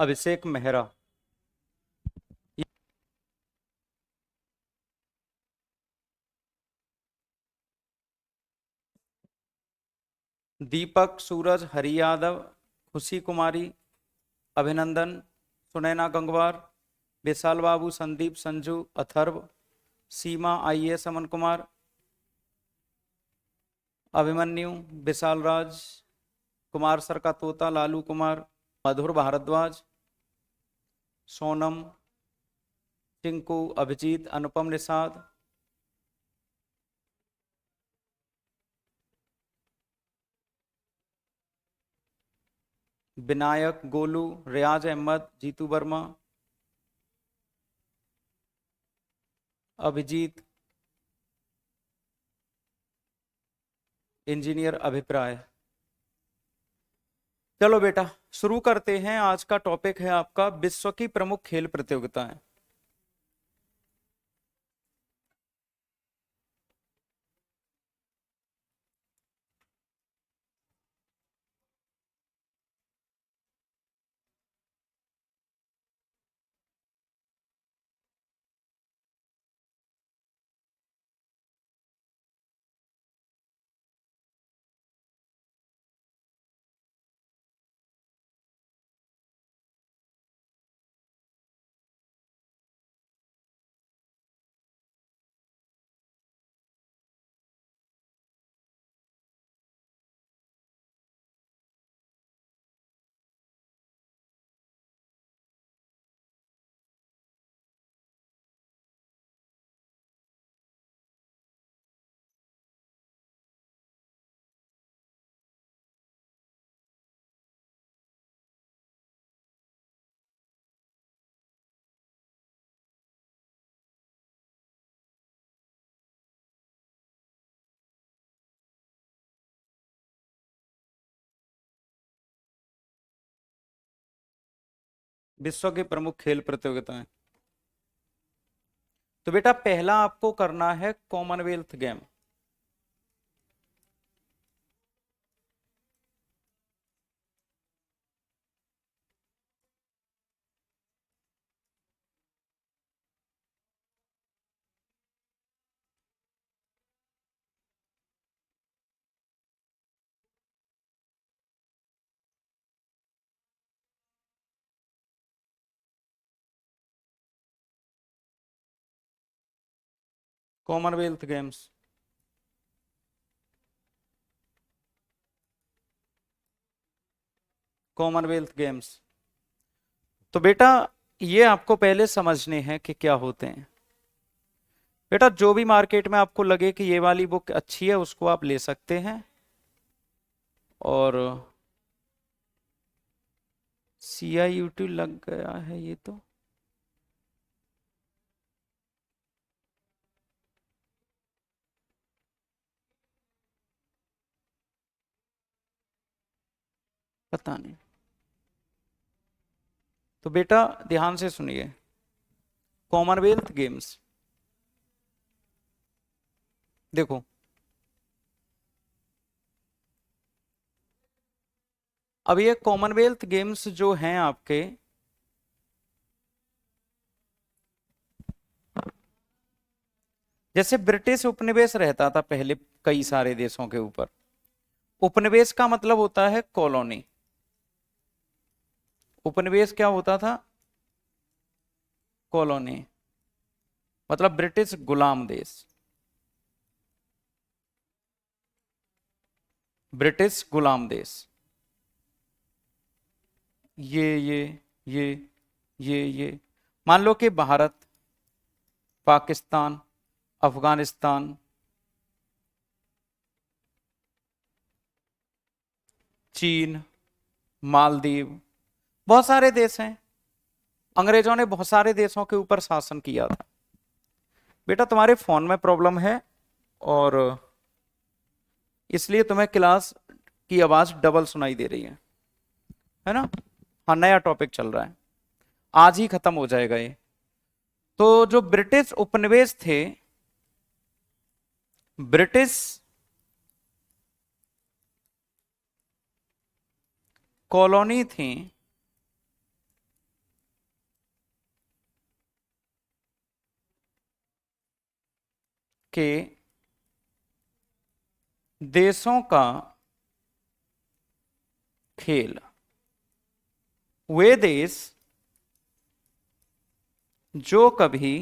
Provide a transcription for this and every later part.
अभिषेक मेहरा। दीपक, सूरज, हरि यादव, खुशी कुमारी, अभिनंदन, सुनैना गंगवार, विशाल बाबू, संदीप, संजू, अथर्व, सीमा, आईएएस अमन कुमार, अभिमन्यु, विशाल राज, कुमार सर का तोता, लालू कुमार, मधुर भारद्वाज, सोनम, टिंकू, अभिजीत, अनुपम निषाद, विनायक, गोलू, रियाज अहमद, जीतू वर्मा, अभिजीत, इंजीनियर अभिप्राय। चलो बेटा शुरू करते हैं। आज का टॉपिक है आपका विश्व की प्रमुख खेल प्रतियोगिताएं। विश्व की प्रमुख खेल प्रतियोगिताएं। तो बेटा पहला आपको करना है Commonwealth game. Commonwealth games. Commonwealth games. तो बेटा ये आपको पहले समझने हैं कि क्या होते हैं। बेटा जो भी मार्केट में आपको लगे कि ये वाली बुक अच्छी है उसको आप ले सकते हैं। और CIUT लग गया है ये तो। पता नहीं। तो बेटा ध्यान से सुनिए। कॉमनवेल्थ गेम्स देखो, अब ये कॉमनवेल्थ गेम्स जो हैं आपके, जैसे ब्रिटिश उपनिवेश रहता था पहले कई सारे देशों के ऊपर। उपनिवेश का मतलब होता है कॉलोनी। उपनिवेश क्या होता था? कॉलोनी। मतलब ब्रिटिश गुलाम देश। ब्रिटिश गुलाम देश। ये ये मान लो कि भारत, पाकिस्तान, अफगानिस्तान, चीन, मालदीव, बहुत सारे देश हैं। अंग्रेजों ने बहुत सारे देशों के ऊपर शासन किया था। बेटा तुम्हारे फोन में प्रॉब्लम है और इसलिए तुम्हें क्लास की आवाज डबल सुनाई दे रही है ना? हाँ, नया टॉपिक चल रहा है, आज ही खत्म हो जाएगा ये। तो जो ब्रिटिश उपनिवेश थे, ब्रिटिश कॉलोनी थी, के देशों का खेल। वे देश जो कभी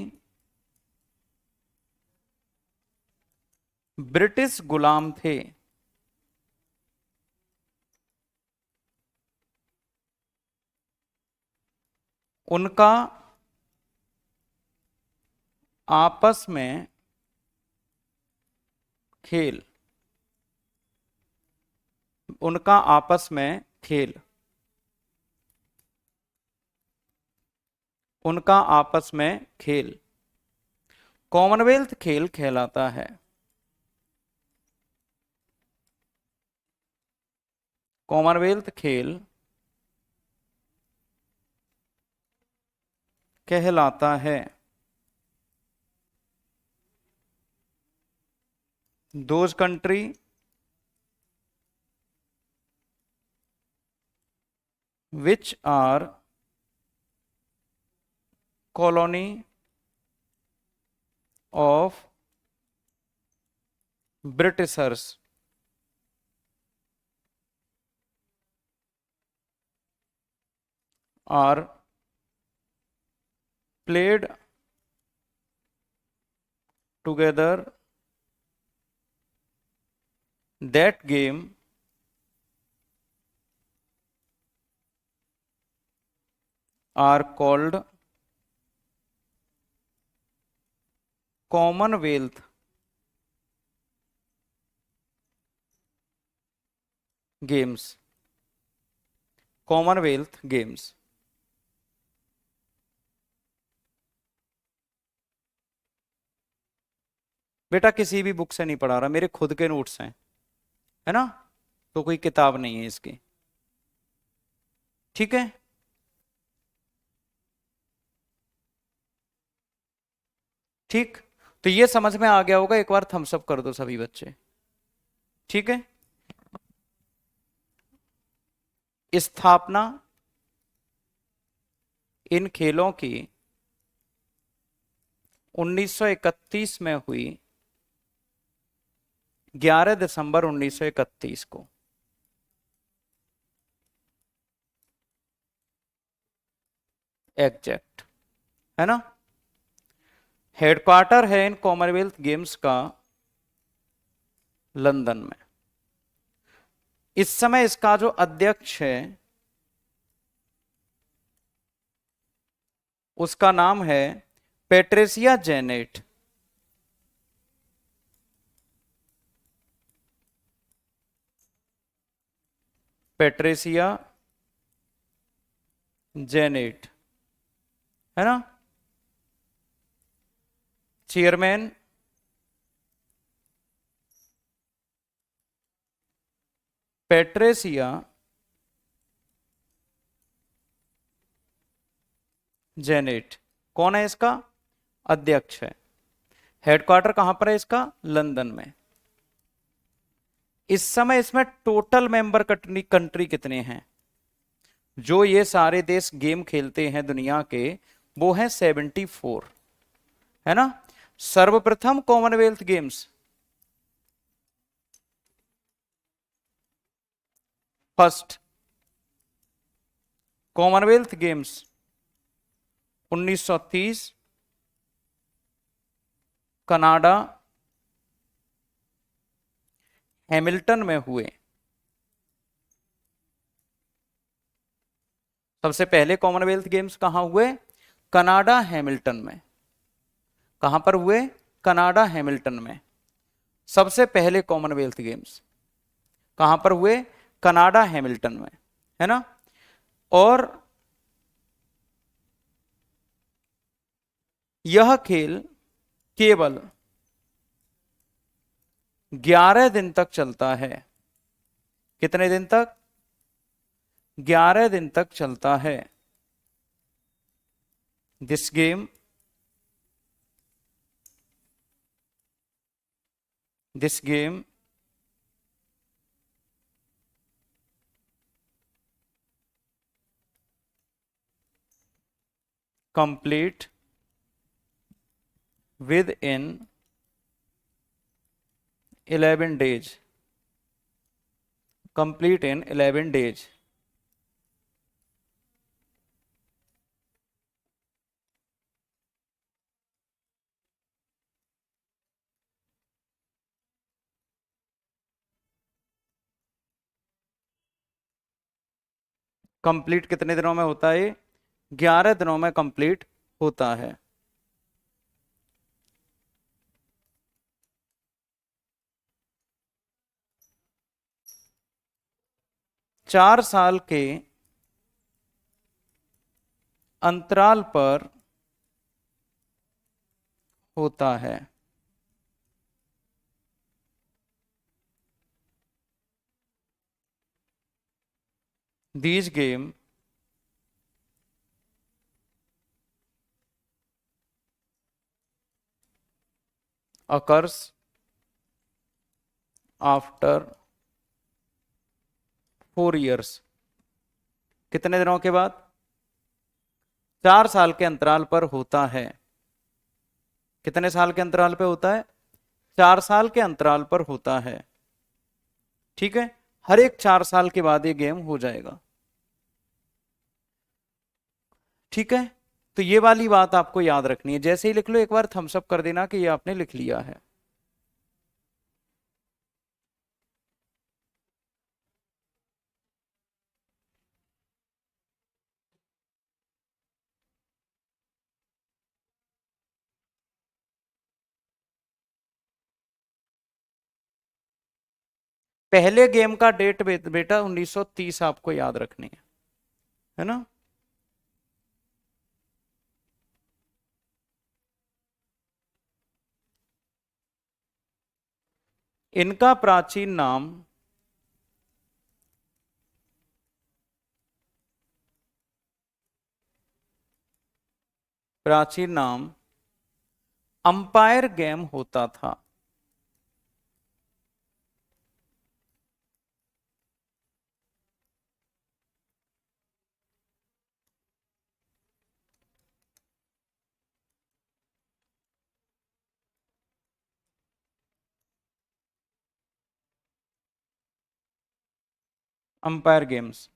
ब्रिटिश गुलाम थे, उनका आपस में खेल। उनका आपस में खेल। उनका आपस में खेल कॉमनवेल्थ खेल कहलाता है। कॉमनवेल्थ खेल कहलाता है। Those country which are colony of Britishers are played together. That game are called Commonwealth Games। Commonwealth games. बेटा किसी भी बुक से नहीं पढ़ा रहा, मेरे खुद के नोट्स हैं, है ना, तो कोई किताब नहीं है इसकी। ठीक है, ठीक। तो ये समझ में आ गया होगा, एक बार थम्स अप कर दो सभी बच्चे। ठीक है, स्थापना इन खेलों की 1931 में हुई, 11 दिसंबर 1931 को। एग्जैक्ट, है ना। हेडक्वार्टर है इन कॉमनवेल्थ गेम्स का लंदन में। इस समय इसका जो अध्यक्ष है उसका नाम है पैट्रिसिया जेनेट। पैट्रिसिया जेनेट, है ना। Chairman Patricia Janet. कौन है इसका अध्यक्ष है। हेडक्वार्टर कहां पर है इसका, लंदन में। इस समय इसमें टोटल मेंबर कंट्री कितने हैं, जो ये सारे देश गेम खेलते हैं दुनिया के, वो हैं 74, है ना। सर्वप्रथम Commonwealth games first Commonwealth games 1930 Canada Hamilton में हुए। सबसे पहले कॉमनवेल्थ गेम्स कहां हुए, कनाडा हैमिल्टन में। कहां पर हुए, कनाडा हैमिल्टन में। सबसे पहले कॉमनवेल्थ गेम्स कहां पर हुए, कनाडा हैमिल्टन में, है ना। और यह खेल केवल 11 दिन तक चलता है। कितने दिन तक, 11 दिन तक चलता है। This game complete within 11 days, complete in 11 days. Complete कितने दिनों में होता है? 11 दिनों में कंप्लीट होता है। चार साल के अंतराल पर होता है। These game occurs after 4 years. कितने दिनों के बाद? 4 साल के अंतराल पर होता है। कितने साल के अंतराल पे होता है? 4 साल के अंतराल पर होता है। ठीक है, हर एक 4 साल के बाद ये गेम हो जाएगा। ठीक है, तो ये वाली बात आपको याद रखनी है। जैसे ही लिख लो एक बार थम्स अप कर देना कि ये आपने लिख लिया है। पहले गेम का डेट बेटा 1930 आपको याद रखनी है ना। इनका प्राचीन नाम अंपायर गेम होता था। अंपायर गेम्स,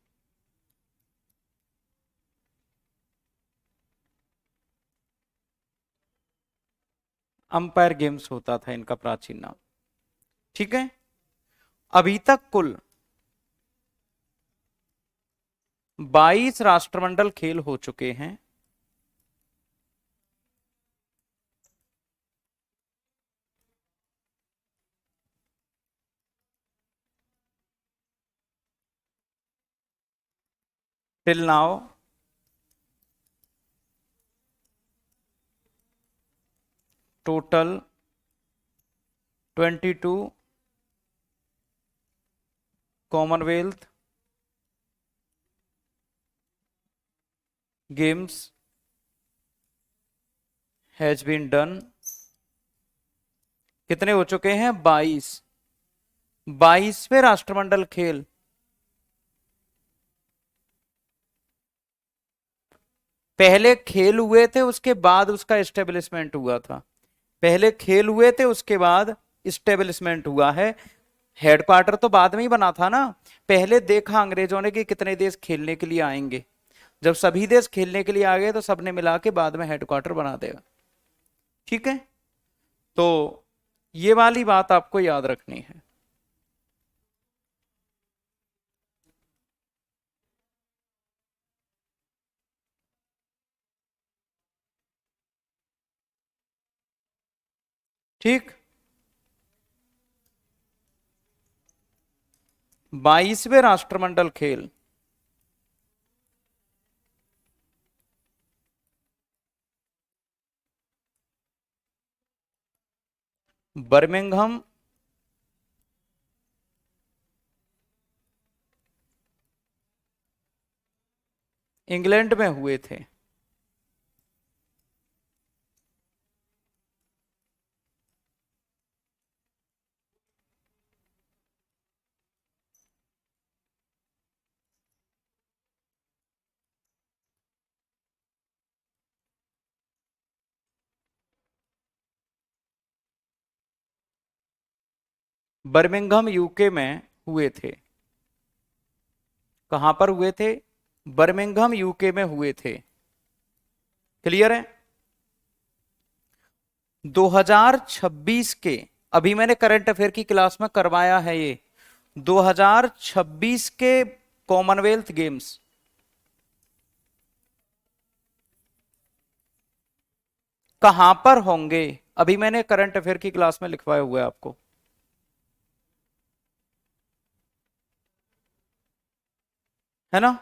अंपायर गेम्स होता था इनका प्राचीन नाम। ठीक है, अभी तक कुल 22 राष्ट्रमंडल खेल हो चुके हैं। Till now total 22 Commonwealth Games has been done. कितने हो चुके हैं? 22। 22वें राष्ट्रमंडल खेल। पहले खेल हुए थे, उसके बाद उसका एस्टेब्लिशमेंट हुआ था। पहले खेल हुए थे, उसके बाद इस्टेब्लिशमेंट हुआ है। हेडक्वार्टर तो बाद में ही बना था ना। पहले देखा अंग्रेजों ने कि कितने देश खेलने के लिए आएंगे। जब सभी देश खेलने के लिए आ गए तो सबने मिला के बाद में हेडक्वार्टर बना देगा। ठीक है, तो ये वाली बात आपको याद रखनी है। ठीक, 22वें राष्ट्रमंडल खेल बर्मिंघम इंग्लैंड में हुए थे। बर्मिंघम यूके में हुए थे। कहां पर हुए थे? बर्मिंघम यूके में हुए थे। क्लियर है? 2026 के, अभी मैंने करंट अफेयर की क्लास में करवाया है ये, 2026 के कॉमनवेल्थ गेम्स कहां पर होंगे? अभी मैंने करंट अफेयर की क्लास में लिखवाया हुआ है आपको। है ना?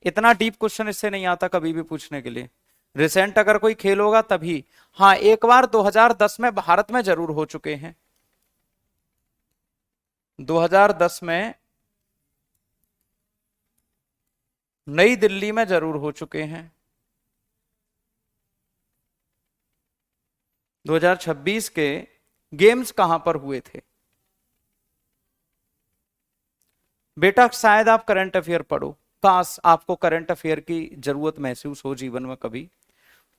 इतना डीप क्वेश्चन इससे नहीं आता कभी भी पूछने के लिए। रिसेंट अगर कोई खेल होगा तभी। हाँ, एक बार 2010 में भारत में जरूर हो चुके हैं। 2010 में नई दिल्ली में जरूर हो चुके हैं। 2026 के गेम्स कहां पर हुए थे? बेटा शायद आप करंट अफेयर पढ़ो, काश आपको करंट अफेयर की जरूरत महसूस हो जीवन में कभी,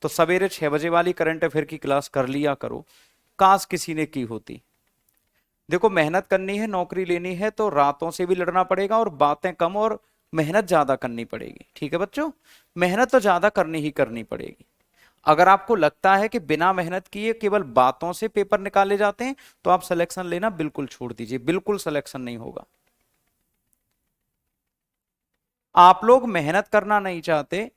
तो सवेरे 6 बजे वाली करंट अफेयर की क्लास कर लिया करो। काश किसी ने की होती। देखो, मेहनत करनी है, नौकरी लेनी है तो रातों से भी लड़ना पड़ेगा और बातें कम और मेहनत ज्यादा करनी पड़ेगी। ठीक है बच्चों? मेहनत तो ज्यादा करनी ही करनी पड़ेगी। अगर आपको लगता है कि बिना मेहनत किए केवल बातों से पेपर निकाले जाते हैं तो आप सिलेक्शन लेना बिल्कुल छोड़ दीजिए, बिल्कुल सिलेक्शन नहीं होगा। आप लोग मेहनत करना नहीं चाहते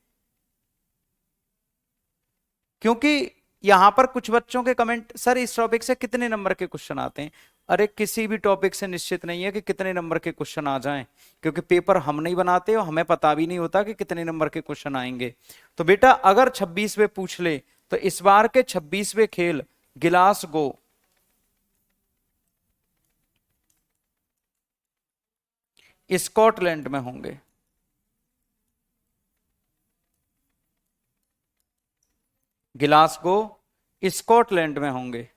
क्योंकि यहां पर कुछ बच्चों के कमेंट, सर इस टॉपिक से कितने नंबर के क्वेश्चन आते हैं? अरे किसी भी टॉपिक से निश्चित नहीं है कि कितने नंबर के क्वेश्चन आ जाएं, क्योंकि पेपर हम नहीं बनाते और हमें पता भी नहीं होता कि कितने नंबर के क्वेश्चन आएंगे। तो बेटा अगर 26वें पूछ ले तो इस बार के 26वें खेल गिलासगो, स्कॉटलैंड में होंगे। गिलासगो स्कॉटलैंड में होंगे।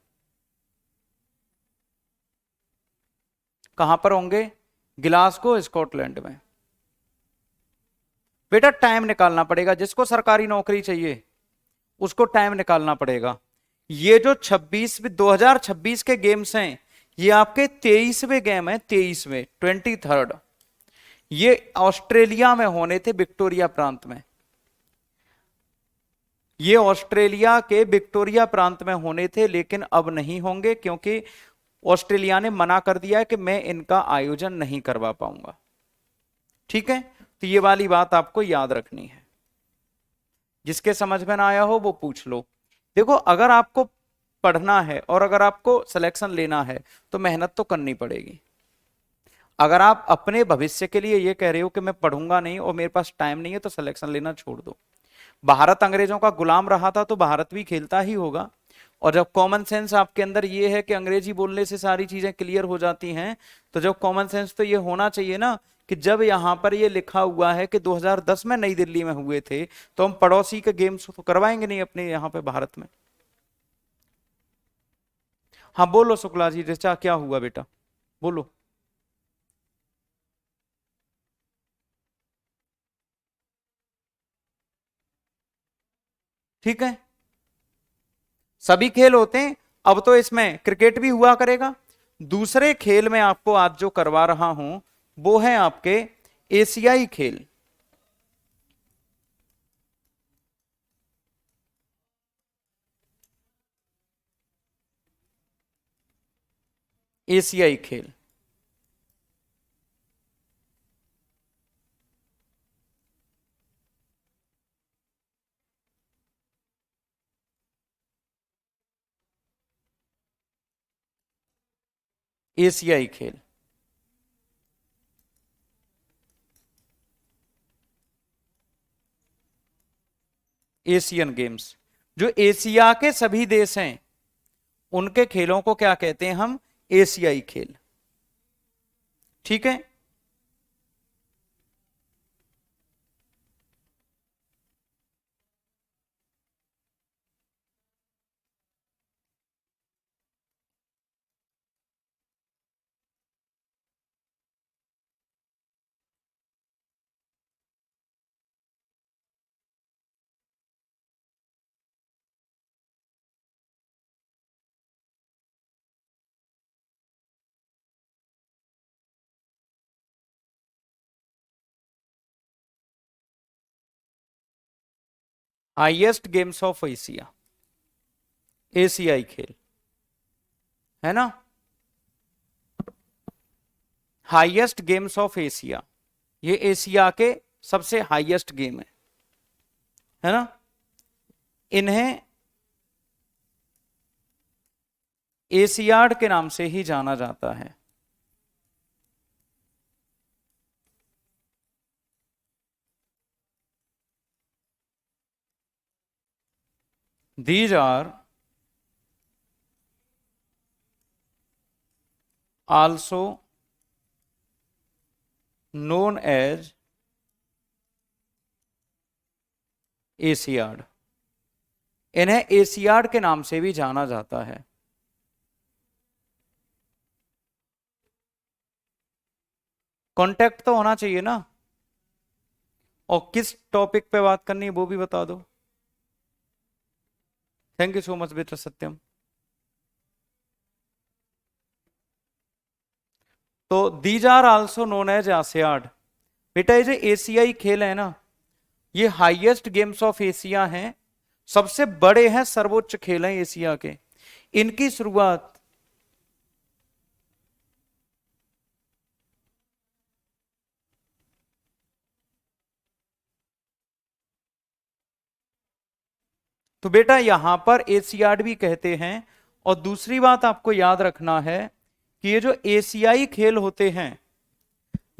कहां पर होंगे? गिलासगो स्कॉटलैंड में। बेटा टाइम निकालना पड़ेगा, जिसको सरकारी नौकरी चाहिए उसको टाइम निकालना पड़ेगा। ये जो 2026 के गेम्स हैं ये आपके 23वें गेम है, 23वें, 23rd। ये ऑस्ट्रेलिया में होने थे, विक्टोरिया प्रांत में। ये ऑस्ट्रेलिया के विक्टोरिया प्रांत में होने थे, लेकिन अब नहीं होंगे क्योंकि ऑस्ट्रेलिया ने मना कर दिया है कि मैं इनका आयोजन नहीं करवा पाऊंगा। ठीक है? तो ये वाली बात आपको याद रखनी है। जिसके समझ में ना आया हो वो पूछ लो। देखो, अगर आपको पढ़ना है और अगर आपको सिलेक्शन लेना है तो मेहनत तो करनी पड़ेगी। अगर आप अपने भविष्य के लिए ये कह रहे हो कि मैं पढ़ूंगा नहीं और मेरे पास टाइम नहीं है तो सिलेक्शन लेना छोड़ दो। भारत अंग्रेजों का गुलाम रहा था तो भारत भी खेलता ही होगा। और जब कॉमन सेंस आपके अंदर ये है कि अंग्रेजी बोलने से सारी चीजें क्लियर हो जाती हैं, तो जब कॉमन सेंस तो ये होना चाहिए ना कि जब यहां पर ये लिखा हुआ है कि 2010 में नई दिल्ली में हुए थे तो हम पड़ोसी के गेम्स तो करवाएंगे नहीं अपने यहां पे भारत में। हाँ बोलो शुक्ला जी, ऋचा क्या हुआ बेटा? बोलो। ठीक है, सभी खेल होते हैं। अब तो इसमें क्रिकेट भी हुआ करेगा। दूसरे खेल में आपको आज जो करवा रहा हूं वो है आपके एशियाई खेल। एशियाई खेल। एशियाई खेल। Asian games. जो एशिया के सभी देश हैं उनके खेलों को क्या कहते हैं हम? एशियाई खेल। ठीक है? हाईएस्ट गेम्स ऑफ एशिया, एशियाई खेल है ना, हाईएस्ट गेम्स ऑफ एशिया, ये एशिया के सबसे हाईएस्ट गेम है ना। इन्हें एशियाड के नाम से ही जाना जाता है। These are also known as Asiad, इन्हें एशियाड के नाम से भी जाना जाता है। कांटेक्ट तो होना चाहिए ना, और किस टॉपिक पे बात करनी है वो भी बता दो। थैंक यू सो मच बेटा सत्यम। तो these are also known as Asiad. बेटा ये जो एशियाई खेल है ना, ये हाईएस्ट गेम्स ऑफ एशिया हैं, सबसे बड़े हैं, सर्वोच्च खेल हैं एशिया के। इनकी शुरुआत तो बेटा यहां पर एशियाड भी कहते हैं। और दूसरी बात आपको याद रखना है कि ये जो एशियाई खेल होते हैं,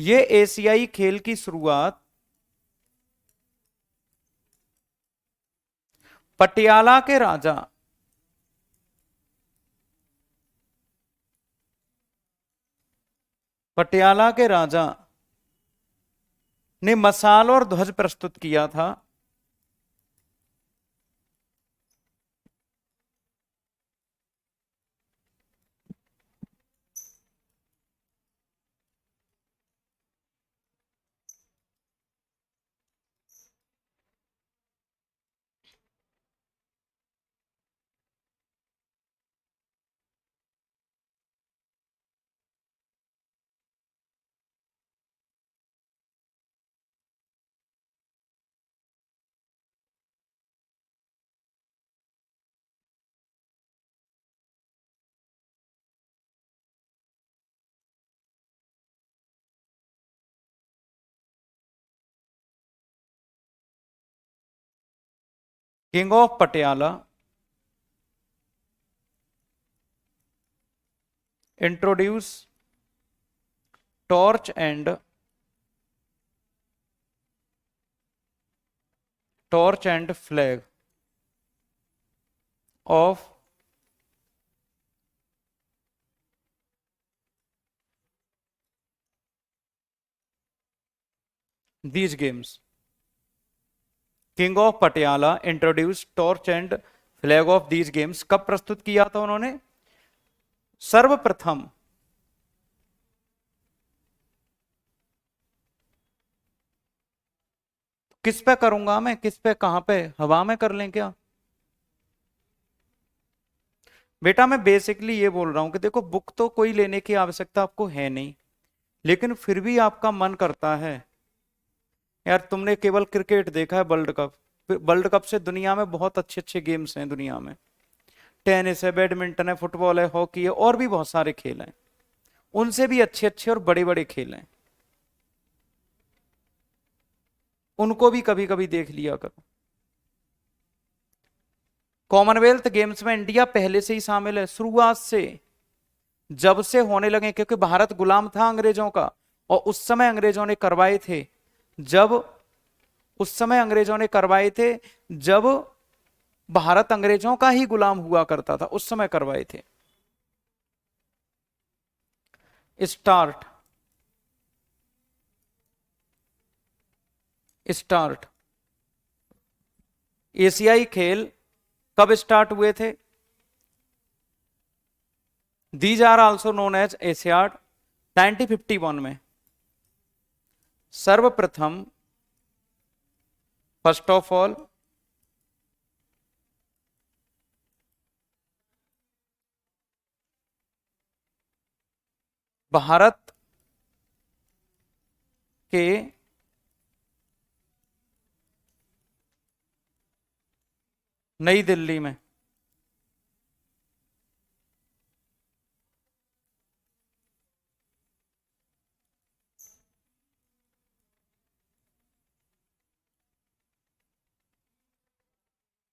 ये एशियाई खेल की शुरुआत पटियाला के राजा पटियाला के राजा ने मसाल और ध्वज प्रस्तुत किया था। King of Patiala introduce torch and flag of these games. King of Patiala introduce torch and flag of these games कब प्रस्तुत किया था उन्होंने? सर्वप्रथम किस पे करूंगा मैं, किस पे, कहां पे, हवा में कर लें क्या? बेटा मैं बेसिकली ये बोल रहा हूं कि देखो, बुक तो कोई लेने की आवश्यकता आपको है नहीं, लेकिन फिर भी आपका मन करता है। यार तुमने केवल क्रिकेट देखा है, वर्ल्ड कप, वर्ल्ड कप से दुनिया में बहुत अच्छे अच्छे गेम्स हैं दुनिया में, टेनिस है, बैडमिंटन है, फुटबॉल है, हॉकी है, और भी बहुत सारे खेल हैं, उनसे भी अच्छे अच्छे और बड़े बड़े खेल हैं, उनको भी कभी कभी देख लिया करो। कॉमनवेल्थ गेम्स में इंडिया पहले से ही शामिल है, शुरुआत से, जब से होने लगे, क्योंकि भारत गुलाम था अंग्रेजों का, और उस समय अंग्रेजों ने करवाए थे, जब उस समय अंग्रेजों ने करवाए थे जब भारत अंग्रेजों का ही गुलाम हुआ करता था, उस समय करवाए थे। स्टार्ट स्टार्ट एशियाई खेल कब स्टार्ट हुए थे? These are also known as Asiad 1951 में। सर्वप्रथम, फर्स्ट ऑफ ऑल, भारत के नई दिल्ली में।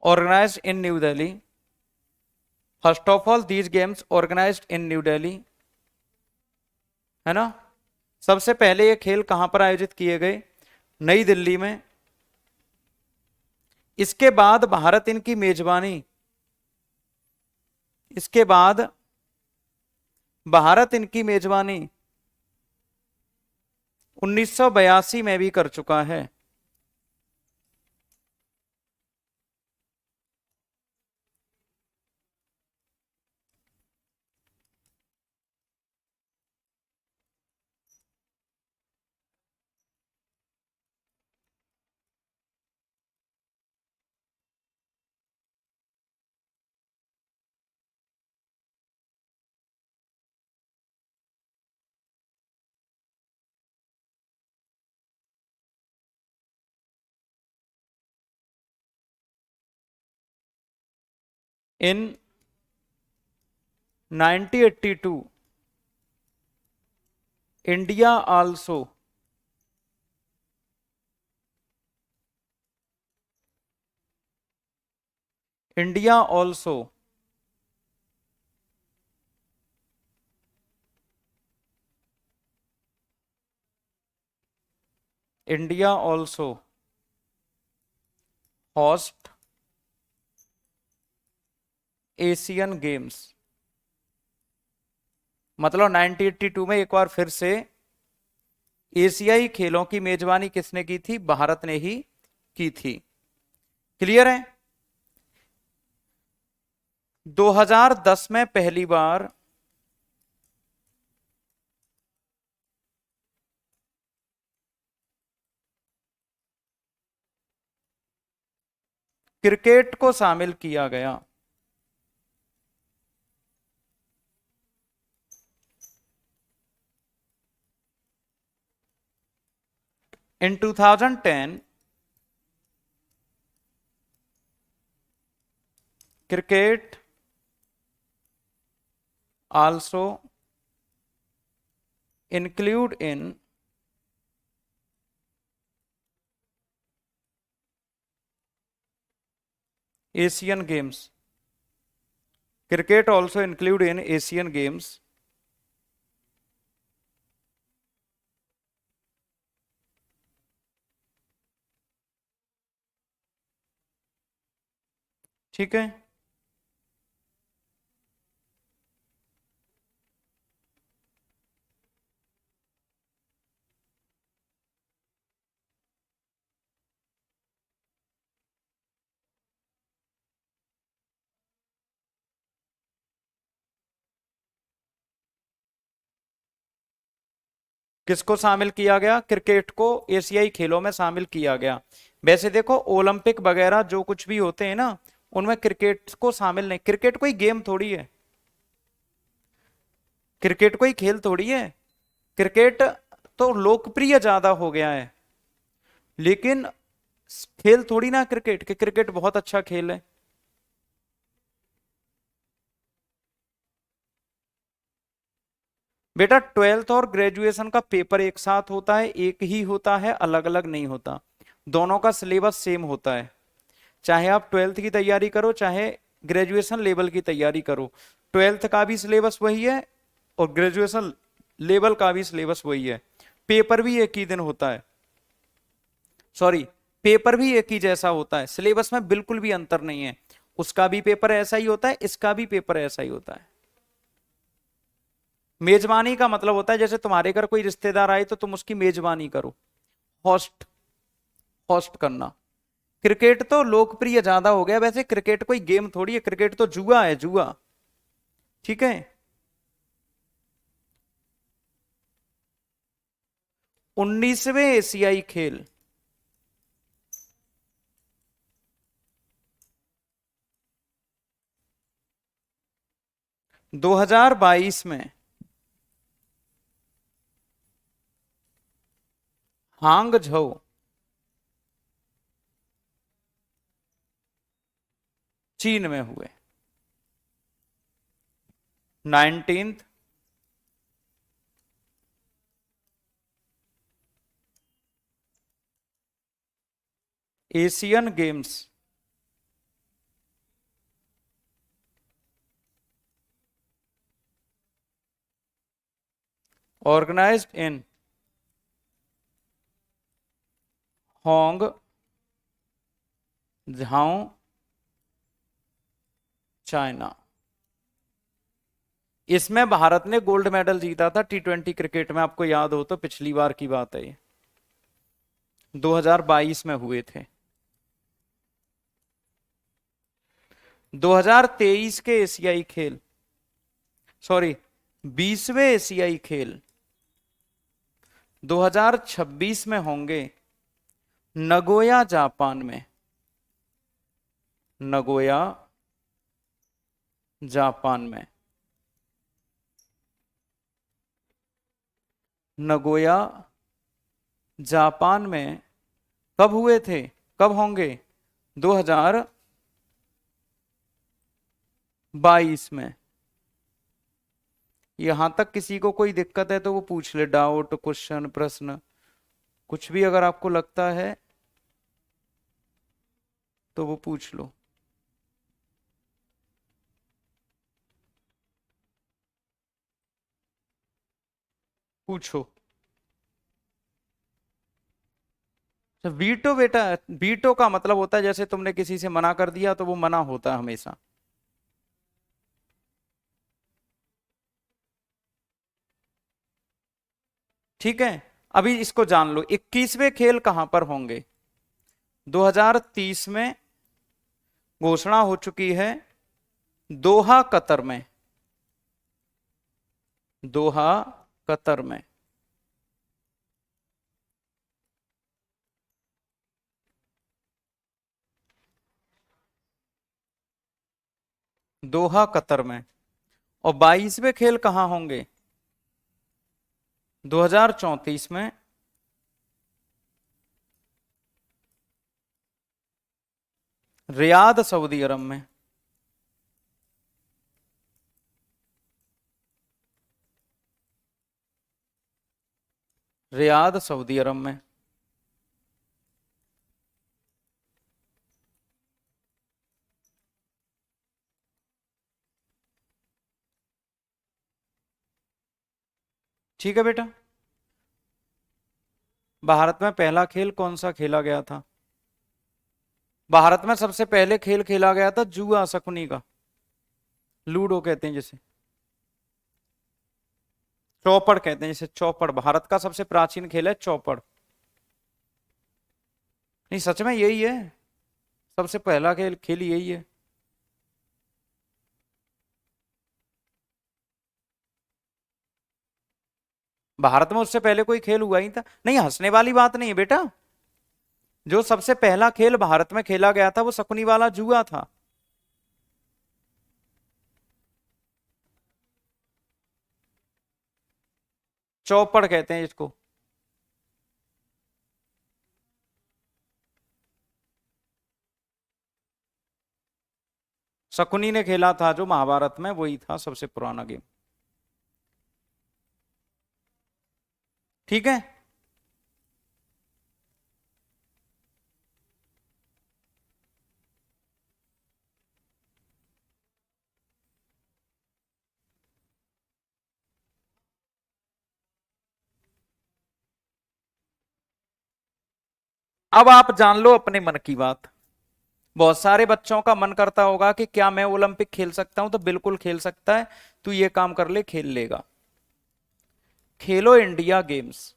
organized in New Delhi. First of all, these games organized in New Delhi, है ना। सबसे पहले ये खेल कहां पर आयोजित किए गए? नई दिल्ली में। इसके बाद भारत इनकी मेजबानी, इसके बाद भारत इनकी मेजबानी 1982 में भी कर चुका है। इन 1982 India also India also India also host Asian games. मतलब 1982 में एक बार फिर से एशियाई खेलों की मेजबानी किसने की थी? भारत ने ही की थी। क्लियर है। 2010 में पहली बार क्रिकेट को शामिल किया गया। In 2010, cricket also include in Asian Games. Cricket also include in Asian Games. ठीक है। किसको शामिल किया गया? क्रिकेट को एशियाई खेलों में शामिल किया गया। वैसे देखो ओलंपिक वगैरह जो कुछ भी होते हैं ना, उनमें क्रिकेट को शामिल नहीं। क्रिकेट कोई गेम थोड़ी है, क्रिकेट कोई खेल थोड़ी है। क्रिकेट तो लोकप्रिय ज्यादा हो गया है, लेकिन खेल थोड़ी ना क्रिकेट, कि क्रिकेट बहुत अच्छा खेल है। बेटा 12th और ग्रेजुएशन का पेपर एक साथ होता है, एक ही होता है, अलग अलग नहीं होता। दोनों का सिलेबस सेम होता है। चाहे आप 12th की तैयारी करो, चाहे ग्रेजुएशन लेवल की तैयारी करो, 12th का भी सिलेबस वही है और ग्रेजुएशन लेवल का भी सिलेबस वही है। पेपर भी एक ही दिन होता है, सॉरी, पेपर भी एक ही जैसा होता है, सिलेबस में बिल्कुल भी अंतर नहीं है। उसका भी पेपर ऐसा ही होता है, इसका भी पेपर ऐसा ही होता है। मेजबानी का मतलब होता है जैसे तुम्हारे घर कोई रिश्तेदार आए तो तुम उसकी मेजबानी करो, होस्ट, होस्ट करना। क्रिकेट तो लोकप्रिय ज्यादा हो गया। वैसे क्रिकेट कोई गेम थोड़ी है, क्रिकेट तो जुआ है, जुआ। ठीक है। 19वें एशियाई खेल 2022 में हांगझो चीन में हुए। 19th एशियन गेम्स ऑर्गेनाइज्ड इन होंग झाओ चाइना। इसमें भारत ने गोल्ड मेडल जीता था T20 क्रिकेट में, आपको याद हो तो, पिछली बार की बात है ये, 2022 में हुए थे। 2023 के एशियाई खेल, सॉरी 20वें एशियाई खेल 2026 में होंगे नगोया जापान में। नगोया जापान में। नगोया जापान में कब हुए थे, कब होंगे? 2022 में। यहां तक किसी को कोई दिक्कत है तो वो पूछ ले, डाउट, क्वेश्चन, प्रश्न, कुछ भी अगर आपको लगता है तो वो पूछ लो। पूछो। वीटो बेटा, वीटो का मतलब होता है जैसे तुमने किसी से मना कर दिया तो वो मना होता है हमेशा। ठीक है, अभी इसको जान लो, 21वें खेल कहां पर होंगे? 2030 में घोषणा हो चुकी है दोहा कतर में। दोहा कतर में। दोहा कतर में। और 22वें खेल कहां होंगे? 2034 में रियाद सऊदी अरब में। रियाद सऊदी अरब में। ठीक है बेटा। भारत में पहला खेल कौन सा खेला गया था? भारत में सबसे पहले खेल खेला गया था जुआ शकुनी का, लूडो कहते हैं जिसे, चौपड़ कहते हैं जिसे, चौपड़। भारत का सबसे प्राचीन खेल है चौपड़। नहीं सच में यही है, सबसे पहला खेल खेल यही है। भारत में उससे पहले कोई खेल हुआ ही था नहीं, हंसने वाली बात नहीं है बेटा। जो सबसे पहला खेल भारत में खेला गया था वो शकुनी वाला जुआ था। चौपड़ कहते हैं इसको। शकुनी ने खेला था जो महाभारत में, वही था सबसे पुराना गेम। ठीक है। अब आप जान लो अपने मन की बात। बहुत सारे बच्चों का मन करता होगा कि क्या मैं ओलंपिक खेल सकता हूं, तो बिल्कुल खेल सकता है। तू ये काम कर ले, खेल लेगा। खेलो इंडिया गेम्स।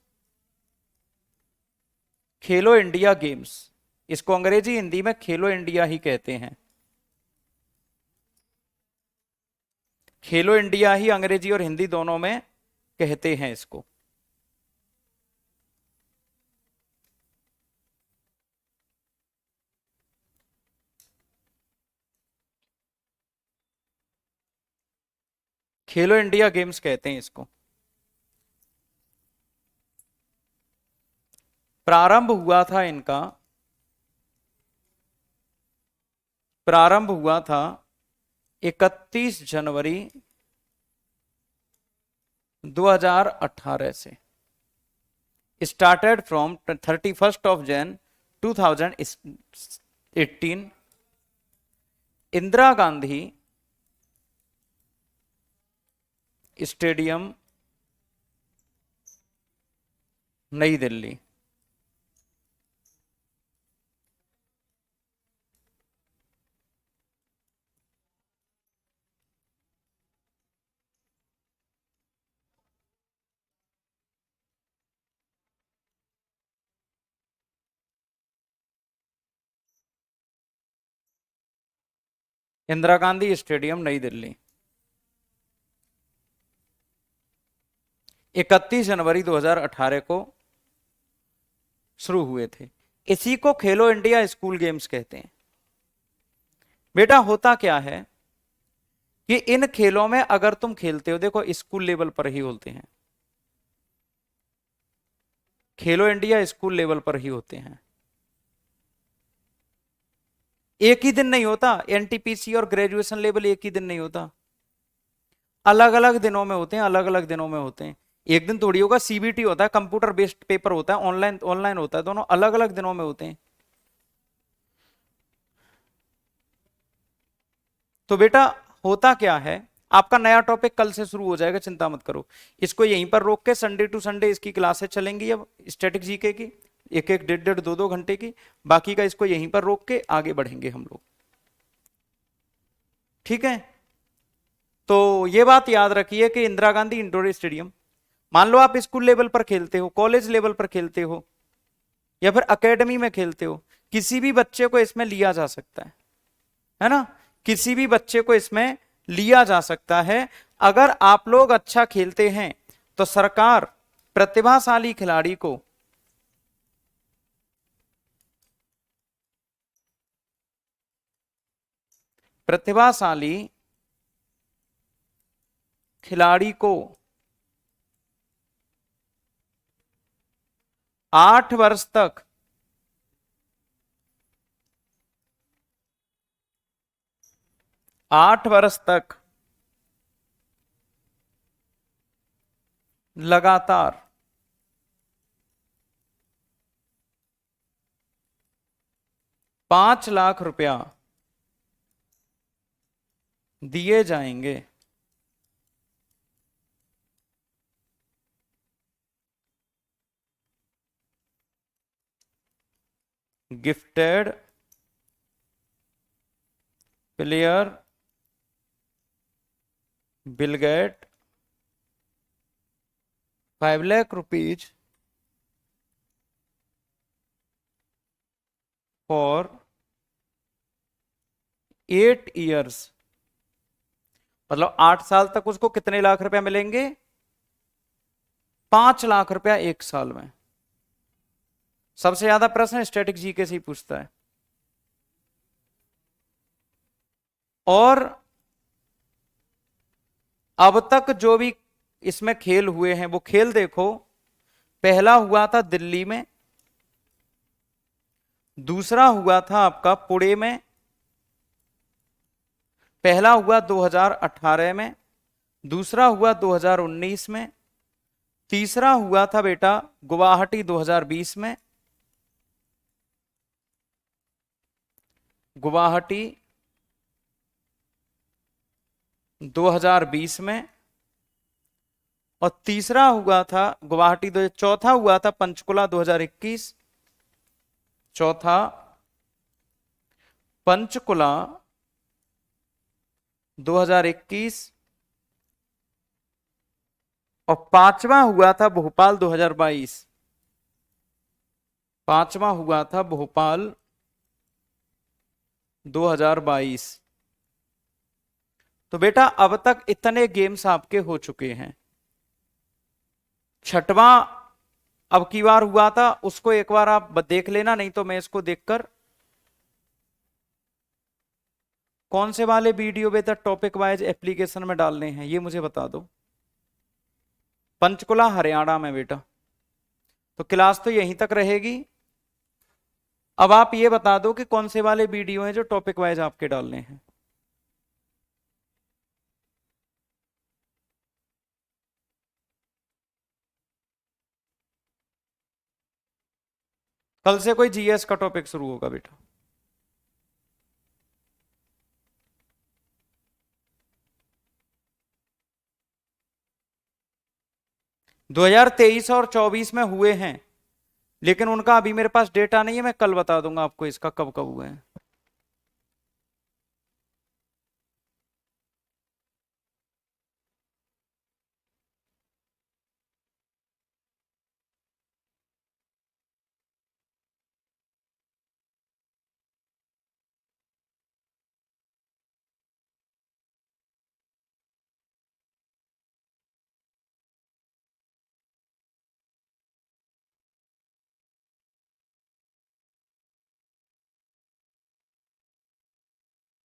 खेलो इंडिया गेम्स, इसको अंग्रेजी हिंदी में खेलो इंडिया ही कहते हैं। खेलो इंडिया ही अंग्रेजी और हिंदी दोनों में कहते हैं इसको। खेलो इंडिया गेम्स कहते हैं इसको। प्रारंभ हुआ था इनका प्रारंभ हुआ था 31 जनवरी 2018 से। Started from 31st of Jain 2018। Indira Gandhi stadium, नई दिल्ली। इंदिरा गांधी स्टेडियम, नई दिल्ली, 31 जनवरी 2018 को शुरू हुए थे। इसी को खेलो इंडिया स्कूल गेम्स कहते हैं। बेटा होता क्या है कि इन खेलों में अगर तुम खेलते हो, देखो स्कूल लेवल पर ही होते हैं, खेलो इंडिया स्कूल लेवल पर ही होते हैं, एक ही दिन नहीं होता। एनटीपीसी और ग्रेजुएशन लेवल एक ही दिन नहीं होता, अलग अलग दिनों में होते हैं, अलग अलग दिनों में होते हैं। एक दिन थोड़ी होगा, सीबीटी होता है, कंप्यूटर बेस्ड पेपर होता है, ऑनलाइन ऑनलाइन होता है, दोनों अलग अलग दिनों में होते हैं। तो बेटा होता क्या है, आपका नया टॉपिक कल से शुरू हो जाएगा, चिंता मत करो। इसको यहीं पर रोक के संडे टू संडे इसकी क्लासेस चलेंगी अब स्टैटिक जीके की, एक एक डेढ़ डेढ़ दो दो घंटे की। बाकी का इसको यहीं पर रोक के आगे बढ़ेंगे हम लोग, ठीक है। तो ये बात याद रखिए कि इंदिरा गांधी इंडोर स्टेडियम, मान लो आप स्कूल लेवल पर खेलते हो, कॉलेज लेवल पर खेलते हो, या फिर एकेडमी में खेलते हो, किसी भी बच्चे को इसमें लिया जा सकता है ना, किसी भी बच्चे को इसमें लिया जा सकता है। अगर आप लोग अच्छा खेलते हैं तो सरकार प्रतिभाशाली खिलाड़ी को खिलाड़ी को 8 वर्ष तक लगातार 5 लाख रुपया दिए जाएंगे। Gifted player will get 5 lakh rupees for 8 years. मतलब 8 साल तक उसको कितने लाख रुपया मिलेंगे? 5 लाख रुपया एक साल में। सबसे ज्यादा प्रश्न स्टैटिक जीके से ही पूछता है। और अब तक जो भी इसमें खेल हुए हैं वो खेल देखो, पहला हुआ था दिल्ली में, दूसरा हुआ था आपका पुणे में, पहला हुआ 2018 में, दूसरा हुआ 2019 में, तीसरा हुआ था बेटा गुवाहाटी 2020 में, गुवाहाटी 2020 में, और तीसरा हुआ था गुवाहाटी चौथा हुआ था पंचकुला 2021, चौथा पंचकुला 2021, और पांचवा हुआ था भोपाल 2022, पांचवा हुआ था भोपाल 2022। तो बेटा अब तक इतने गेम्स आपके हो चुके हैं। छठवां अब की बार हुआ था, उसको एक बार आप देख लेना, नहीं तो मैं इसको देखकर कौन से वाले वीडियो बेटा टॉपिक वाइज एप्लीकेशन में डालने हैं ये मुझे बता दो। पंचकुला हरियाणा में बेटा, तो क्लास तो यहीं तक रहेगी। अब आप ये बता दो कि कौन से वाले वीडियो हैं जो टॉपिक वाइज आपके डालने हैं। कल से कोई जीएस का टॉपिक शुरू होगा बेटा। 2023 और 24 में हुए हैं, लेकिन उनका अभी मेरे पास डेटा नहीं है, मैं कल बता दूंगा आपको इसका कब कब हुए हैं।